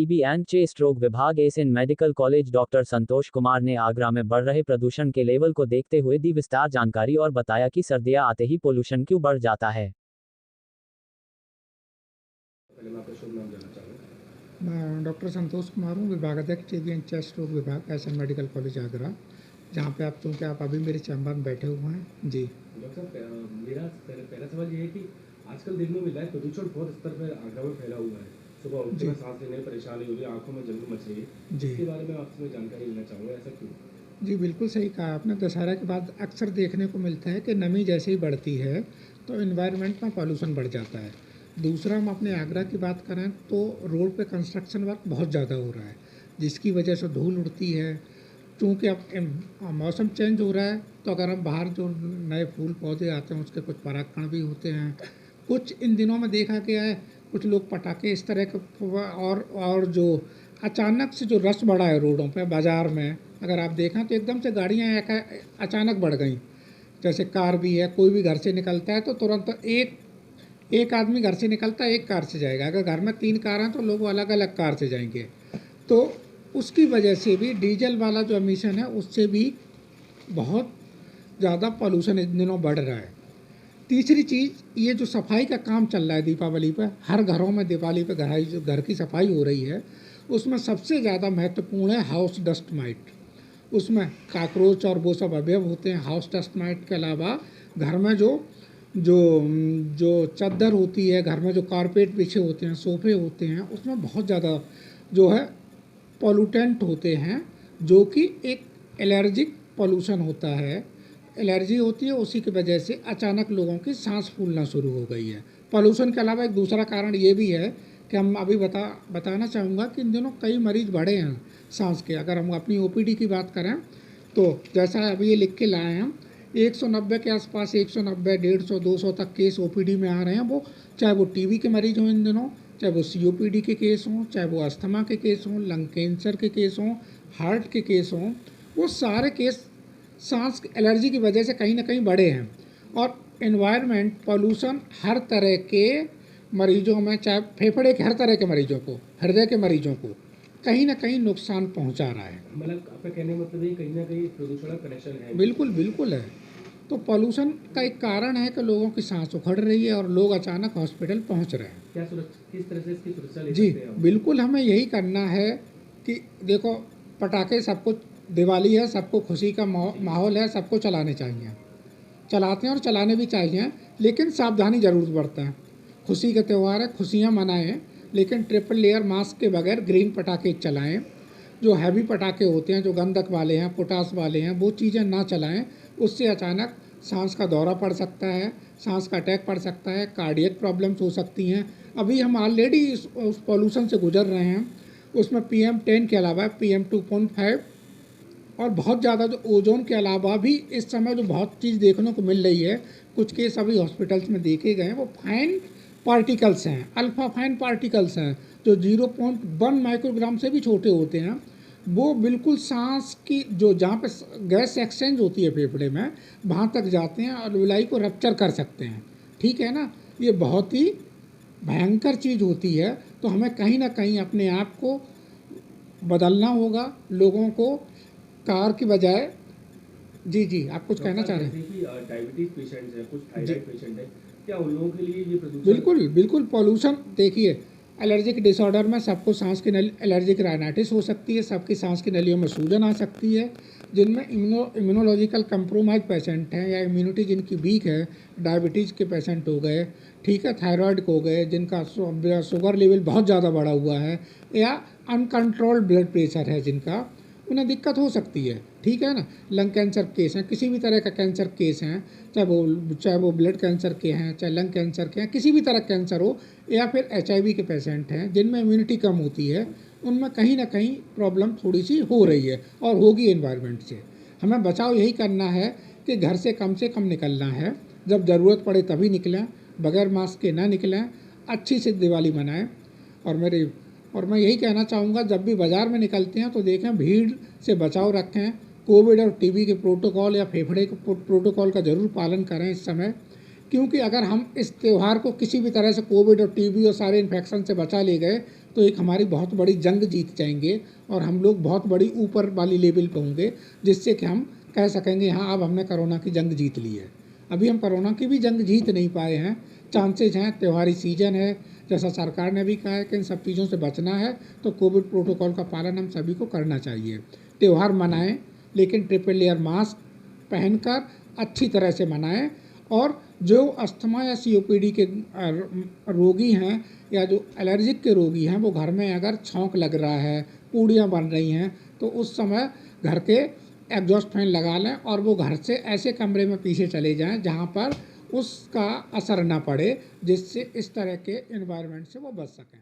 TB and chest रोग विभाग Asian medical college doctor Santosh Kumar ने आगरा में बढ़ रहे प्रदूषण के लेवल को देखते हुए दी विस्तार जानकारी और बताया कि सर्दियां आते ही पोल्यूशन क्यों बढ़ जाता है। मैं डॉक्टर संतोष कुमार हूँ, विभागाध्यक्ष टीबी एंड चेस्ट रोग विभाग एसियन मेडिकल कॉलेज आगरा, जहाँ पे आप अभी मेरे चैम्बर में बैठे हुए हैं। जी डॉक्टर साहब, मेरा पहला सवाल ये है कि आजकल देखने को मिल रहा है प्रदूषण बहुत स्तर पर आगरा में फैला हुआ है। सुबह उठते में सांस लेने में परेशानी हो रही है, आंखों में जलन मच रही है। जी इसके बारे में आपसे मैं जानकारी लेना चाहूँगा, ऐसा क्यों? जी बिल्कुल सही कहा आपने। दशहरा के बाद अक्सर देखने को मिलता है कि नमी जैसे ही बढ़ती है तो इन्वायरमेंट में पॉल्यूशन बढ़ जाता है। दूसरा, हम अपने आगरा की बात करें तो रोड पे कंस्ट्रक्शन वर्क बहुत ज़्यादा हो रहा है, जिसकी वजह से धूल उड़ती है। क्योंकि अब मौसम चेंज हो रहा है तो अगर हम बाहर जो नए फूल पौधे आते हैं उसके कुछ परागकण भी होते हैं। कुछ इन दिनों में देखा गया है, कुछ लोग पटाखे इस तरह के और जो अचानक से जो रश बढ़ा है रोडों पे, बाज़ार में अगर आप देखें तो एकदम से गाड़ियाँ अचानक बढ़ गई। जैसे कार भी है, कोई भी घर से निकलता है तो तुरंत एक आदमी घर से निकलता है, एक कार से जाएगा। अगर घर में 3 कार हैं तो लोग अलग अलग कार से जाएंगे। तो उसकी वजह से भी डीजल वाला जो एमिशन है उससे भी बहुत ज़्यादा पॉल्यूशन इन दिनों बढ़ रहा है। तीसरी चीज़, ये जो सफाई का काम चल रहा है दीपावली पर, हर घरों में दिवाली पर घर की सफाई हो रही है, उसमें सबसे ज़्यादा महत्वपूर्ण है हाउस डस्ट माइट। उसमें काकरोच और वो सब अवयव होते हैं। हाउस डस्ट माइट के अलावा घर में जो जो जो चादर होती है, घर में जो कारपेट बिछे होते हैं, सोफे होते हैं, उसमें बहुत ज़्यादा जो है पॉल्यूटेंट होते हैं, जो कि एक एलर्जिक पॉल्यूशन होता है। एलर्जी होती है, उसी की वजह से अचानक लोगों की सांस फूलना शुरू हो गई है। पॉल्यूशन के अलावा एक दूसरा कारण ये भी है कि हम अभी बताना चाहूँगा कि इन दिनों कई मरीज़ बढ़े हैं सांस के। अगर हम अपनी ओपीडी की बात करें तो जैसा अभी ये लिख के लाए हैं, 190 के आसपास, 190, 150, 200 तक केस ओपीडी में आ रहे हैं। वो चाहे वो टीबी के मरीज हों इन दिनों, चाहे वो सीओपीडी के केस हों, चाहे वो अस्थमा के केस हों, लंग कैंसर के केस हों, हार्ट के केस हों, वो सारे केस सांस एलर्जी की वजह से कहीं ना कहीं बढ़े हैं। और एनवायरनमेंट पॉल्यूशन हर तरह के मरीजों में, चाहे फेफड़े के हर तरह के मरीजों को, हृदय के मरीजों को कहीं ना कहीं नुकसान पहुंचा रहा है। मतलब आपका कहने का मतलब है कहीं ना कहीं प्रदूषण का कनेक्शन है? बिल्कुल बिल्कुल है। तो पॉल्यूशन का एक कारण है कि लोगों की सांस उखड़ रही है और लोग अचानक हॉस्पिटल पहुंच रहे हैं। क्या किस तरह से इसकी सुरक्षा ले जी सकते हैं? बिल्कुल, हमें यही करना है कि देखो, पटाखे सबको, दिवाली है, सबको खुशी का माहौल है, सबको चलाने चाहिए, चलाते हैं और चलाने भी चाहिए, लेकिन सावधानी ज़रूर बरतें। खुशी का त्यौहार है, खुशियाँ मनाएं, लेकिन ट्रिपल लेयर मास्क के बगैर ग्रीन पटाखे चलाएं। जो हैवी पटाखे होते हैं, जो गंधक वाले हैं, पोटास वाले हैं, वो चीज़ें ना चलाएं। उससे अचानक सांस का दौरा पड़ सकता है, सांस का अटैक पड़ सकता है, कार्डियक प्रॉब्लम्स हो सकती हैं। अभी हम ऑलरेडी उस पॉल्यूशन से गुजर रहे हैं। उसमें PM10 के अलावा PM2.5 और बहुत ज़्यादा जो ओजोन के अलावा भी इस समय जो बहुत चीज़ देखने को मिल रही है, कुछ केस अभी हॉस्पिटल्स में देखे गए हैं, वो फाइन पार्टिकल्स हैं, अल्फ़ा फाइन पार्टिकल्स हैं, जो 0.1 माइक्रोग्राम से भी छोटे होते हैं। वो बिल्कुल सांस की जो, जहाँ पे गैस एक्सचेंज होती है फेफड़े में, वहाँ तक जाते हैं और विलाई को रप्चर कर सकते हैं। ठीक है ना, ये बहुत ही भयंकर चीज़ होती है। तो हमें कहीं ना कहीं अपने आप को बदलना होगा, लोगों को कार की बजाय। जी आप कुछ कहना चाह रहे हैं? जैसे कि डायबिटीज पेशेंट्स हैं, कुछ थायराइड पेशेंट हैं, क्या उन लोगों के लिए ये प्रदूषण? बिल्कुल बिल्कुल, पॉल्यूशन देखिए, एलर्जिक डिसऑर्डर में सबको सांस की नली, एलर्जिक राइनाइटिस हो सकती है, सबकी सांस की नलियों में सूजन आ सकती है। जिनमें इम्यूनोलॉजिकल कंप्रोमाइज पेशेंट हैं या इम्यूनिटी जिनकी वीक है, डायबिटीज़ के पेशेंट हो गए, ठीक है, थायराइड को हो गए, जिनका शुगर लेवल बहुत ज़्यादा बढ़ा हुआ है, या अनकंट्रोल्ड ब्लड प्रेशर है जिनका, उन्हें दिक्कत हो सकती है। ठीक है ना, लंग कैंसर केस हैं, किसी भी तरह का कैंसर केस हैं, चाहे वो ब्लड कैंसर के हैं, चाहे लंग कैंसर के हैं, किसी भी तरह कैंसर हो, या फिर HIV के पेशेंट हैं जिनमें इम्यूनिटी कम होती है, उनमें कहीं ना कहीं प्रॉब्लम थोड़ी सी हो रही है और होगी एनवायरनमेंट से। हमें बचाव यही करना है कि घर से कम निकलना है, जब ज़रूरत पड़े तभी निकलें, बगैर मास्क के ना निकलें, अच्छी से दिवाली मनाएं। और मैं यही कहना चाहूँगा, जब भी बाज़ार में निकलते हैं तो देखें, भीड़ से बचाव रखें, कोविड और टीबी के प्रोटोकॉल या फेफड़े के प्रोटोकॉल का ज़रूर पालन करें इस समय। क्योंकि अगर हम इस त्यौहार को किसी भी तरह से कोविड और टीबी और सारे इन्फेक्शन से बचा ले गए तो एक हमारी बहुत बड़ी जंग जीत जाएंगे और हम लोग बहुत बड़ी ऊपर वाली लेवल पे होंगे, जिससे कि हम कह सकेंगे हाँ अब हमने कोरोना की जंग जीत ली है। अभी हम कोरोना की भी जंग जीत नहीं पाए हैं। चांसेज हैं, त्योहारी सीजन है, जैसा सरकार ने भी कहा है कि इन सब चीज़ों से बचना है तो कोविड प्रोटोकॉल का पालन हम सभी को करना चाहिए। त्यौहार मनाएं, लेकिन ट्रिपल लेयर मास्क पहनकर अच्छी तरह से मनाएं। और जो अस्थमा या सीओपीडी के रोगी हैं या जो एलर्जिक के रोगी हैं, वो घर में अगर छौंक लग रहा है, पूड़ियाँ बन रही हैं, तो उस समय घर के एग्जॉस्ट फैन लगा लें और वो घर से ऐसे कमरे में पीछे चले जाएं जहां पर उसका असर ना पड़े, जिससे इस तरह के एनवायरनमेंट से वो बच सकें।